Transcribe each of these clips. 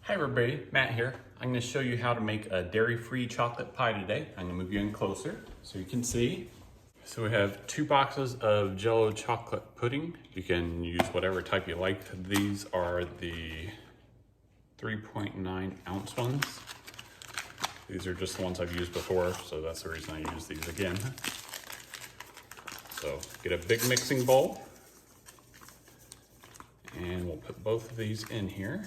Hi everybody, Matt here. I'm going to show you how to make a dairy-free chocolate pie today. I'm going to move you in closer so you can see. So we have 2 boxes of Jell-O chocolate pudding. You can use whatever type you like. These are the 3.9 ounce ones. These are just the ones I've used before, so that's the reason I use these again. So get a big mixing bowl, and we'll put both of these in here.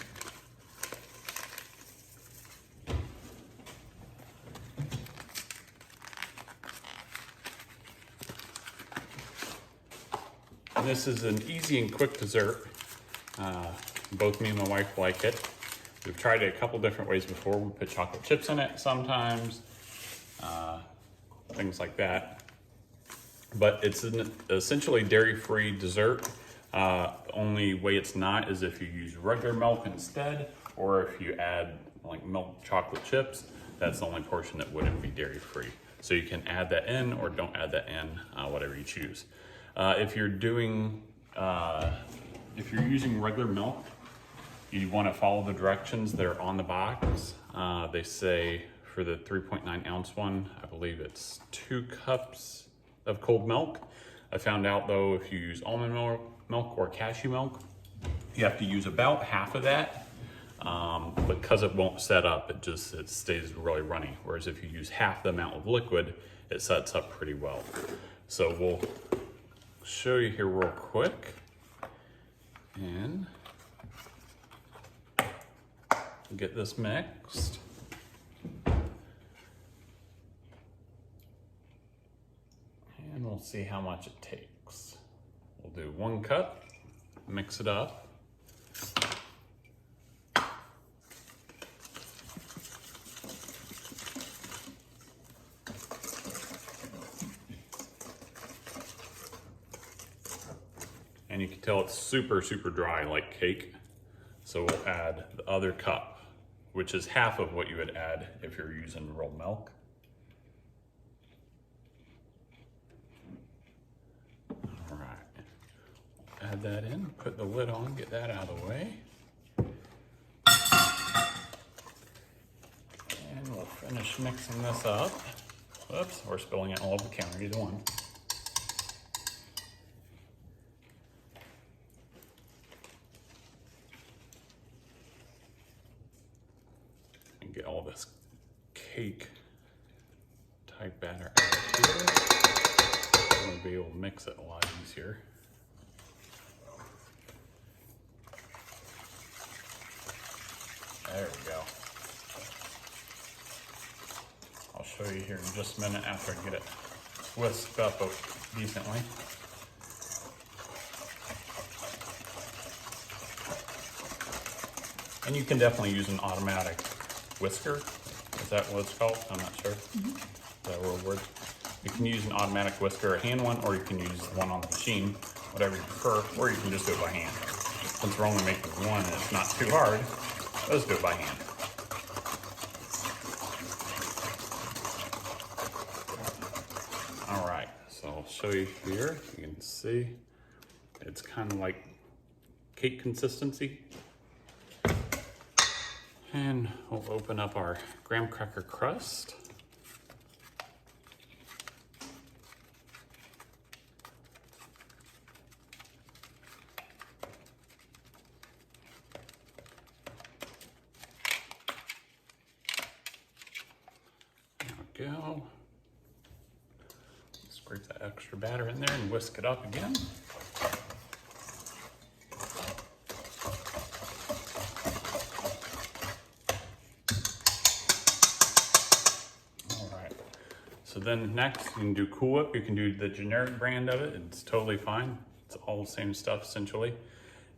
This is an easy and quick dessert. Both me and my wife like it. We've tried it a couple different ways before. We put chocolate chips in it sometimes, things like that. But it's an essentially dairy-free dessert. Only way it's not is if you use regular milk instead, or if you add like milk chocolate chips. That's the only portion that wouldn't be dairy-free. So you can add that in or don't add that in, whatever you choose. If you're using regular milk, you want to follow the directions that are on the box. They say for the 3.9 ounce one, I believe it's 2 cups of cold milk. I found out though, if you use almond milk or cashew milk, you have to use about half of that. Because it won't set up, it stays really runny. Whereas if you use half the amount of liquid, it sets up pretty well. So we'll show you here real quick, and get this mixed. And we'll see how much it takes. We'll do 1 cup, mix it up. And you can tell it's super dry, like cake. So we'll add the other cup, which is half of what you would add if you're using real milk. All right, add that in, put the lid on, get that out of the way. And we'll finish mixing this up. Whoops, we're spilling it all over the counter, either one. Get all this cake type batter out of here. I'm going to be able to mix it a lot easier. There we go. I'll show you here in just a minute after I get it whisked up decently. And you can definitely use an automatic whisker. Is that what it's called? I'm not sure. Is that a real word? You can use an automatic whisker, a hand one, or you can use one on the machine, whatever you prefer, or you can just do it by hand. Since we're only making one and it's not too hard, let's do it by hand. All right, so I'll show you here. You can see it's kind of like cake consistency. And we'll open up our graham cracker crust. There we go. Scrape that extra batter in there and whisk it up again. So then next, you can do Cool Whip. You can do the generic brand of it. It's totally fine. It's all the same stuff essentially.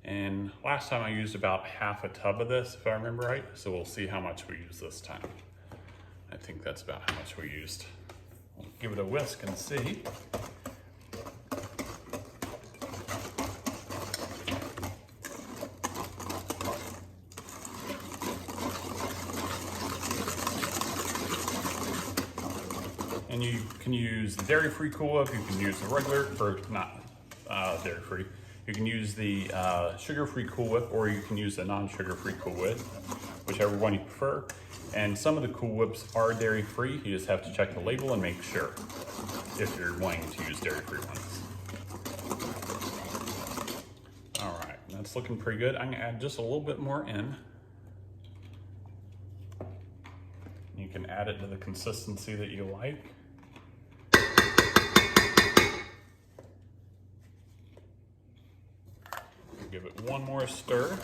And last time I used about half a tub of this, if I remember right. So we'll see how much we use this time. I think that's about how much we used. We'll give it a whisk and see. And you can use the dairy-free Cool Whip, you can use the regular, or not dairy-free. You can use the sugar-free Cool Whip, or you can use the non-sugar-free Cool Whip. whichever one you prefer. And some of the Cool Whips are dairy free. You just have to check the label and make sure if you're wanting to use dairy free ones. All right, that's looking pretty good. I'm gonna add just a little bit more in. You can add it to the consistency that you like. Give it one more stir.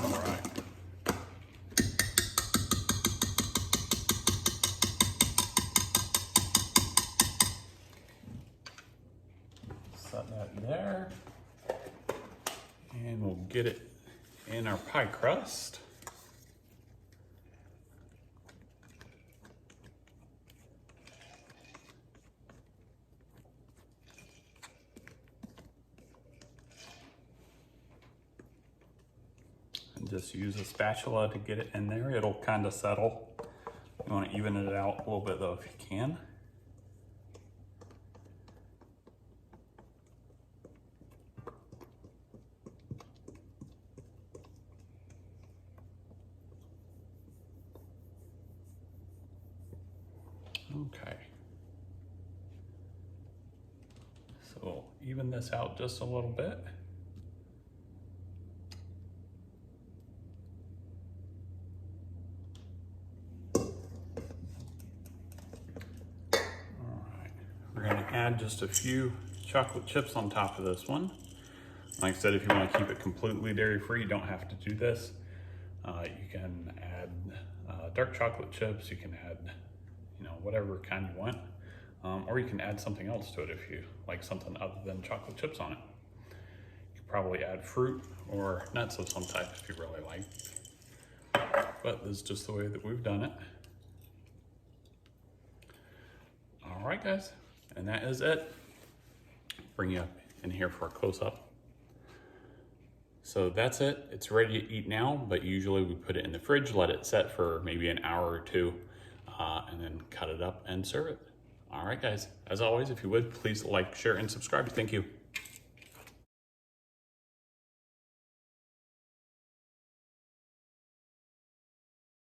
All right. Set that there. And we'll get it in our pie crust. And just use a spatula to get it in there. It'll kind of settle. You want to even it out a little bit though if you can. Okay. So we'll even this out just a little bit. We're going to add just a few chocolate chips on top of this one. Like I said, if you want to keep it completely dairy free, you don't have to do this. You can add dark chocolate chips. You can add, whatever kind you want. Or you can add something else to it if you like something other than chocolate chips on it. You could probably add fruit or nuts of some type if you really like. But this is just the way that we've done it. All right, guys. And that is it. Bring you up in here for a close-up. So that's it. It's ready to eat now, but usually we put it in the fridge, let it set for maybe an hour or two, and then cut it up and serve it. All right, guys. As always, if you would, please like, share, and subscribe. Thank you.